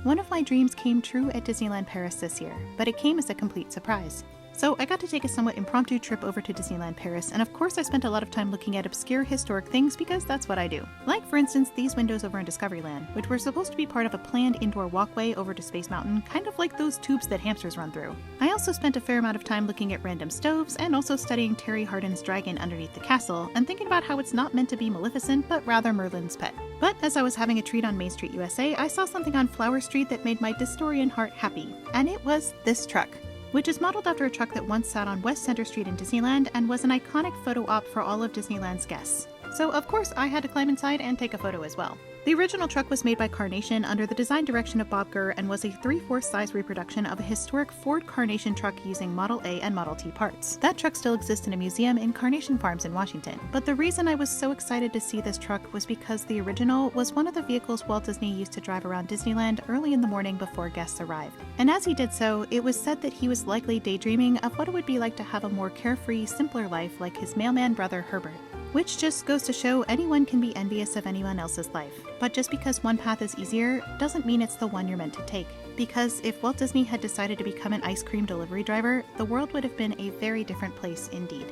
One of my dreams came true at Disneyland Paris this year, but it came as a complete surprise. So I got to take a somewhat impromptu trip over to Disneyland Paris, and of course I spent a lot of time looking at obscure historic things because that's what I do. Like for instance these windows over in Discoveryland, which were supposed to be part of a planned indoor walkway over to Space Mountain, kind of like those tubes that hamsters run through. I also spent a fair amount of time looking at random stoves, and also studying Terry Hardin's dragon underneath the castle, and thinking about how it's not meant to be Maleficent, but rather Merlin's pet. But as I was having a treat on Main Street USA, I saw something on Flower Street that made my Distorian heart happy, and it was this truck, which is modeled after a truck that once sat on West Center Street in Disneyland and was an iconic photo op for all of Disneyland's guests. So of course I had to climb inside and take a photo as well. The original truck was made by Carnation under the design direction of Bob Gurr and was a 3/4 size reproduction of a historic Ford Carnation truck using Model A and Model T parts. That truck still exists in a museum in Carnation Farms in Washington. But the reason I was so excited to see this truck was because the original was one of the vehicles Walt Disney used to drive around Disneyland early in the morning before guests arrived. And as he did so, it was said that he was likely daydreaming of what it would be like to have a more carefree, simpler life like his mailman brother Herbert. Which just goes to show anyone can be envious of anyone else's life. But just because one path is easier doesn't mean it's the one you're meant to take. Because if Walt Disney had decided to become an ice cream delivery driver, the world would have been a very different place indeed.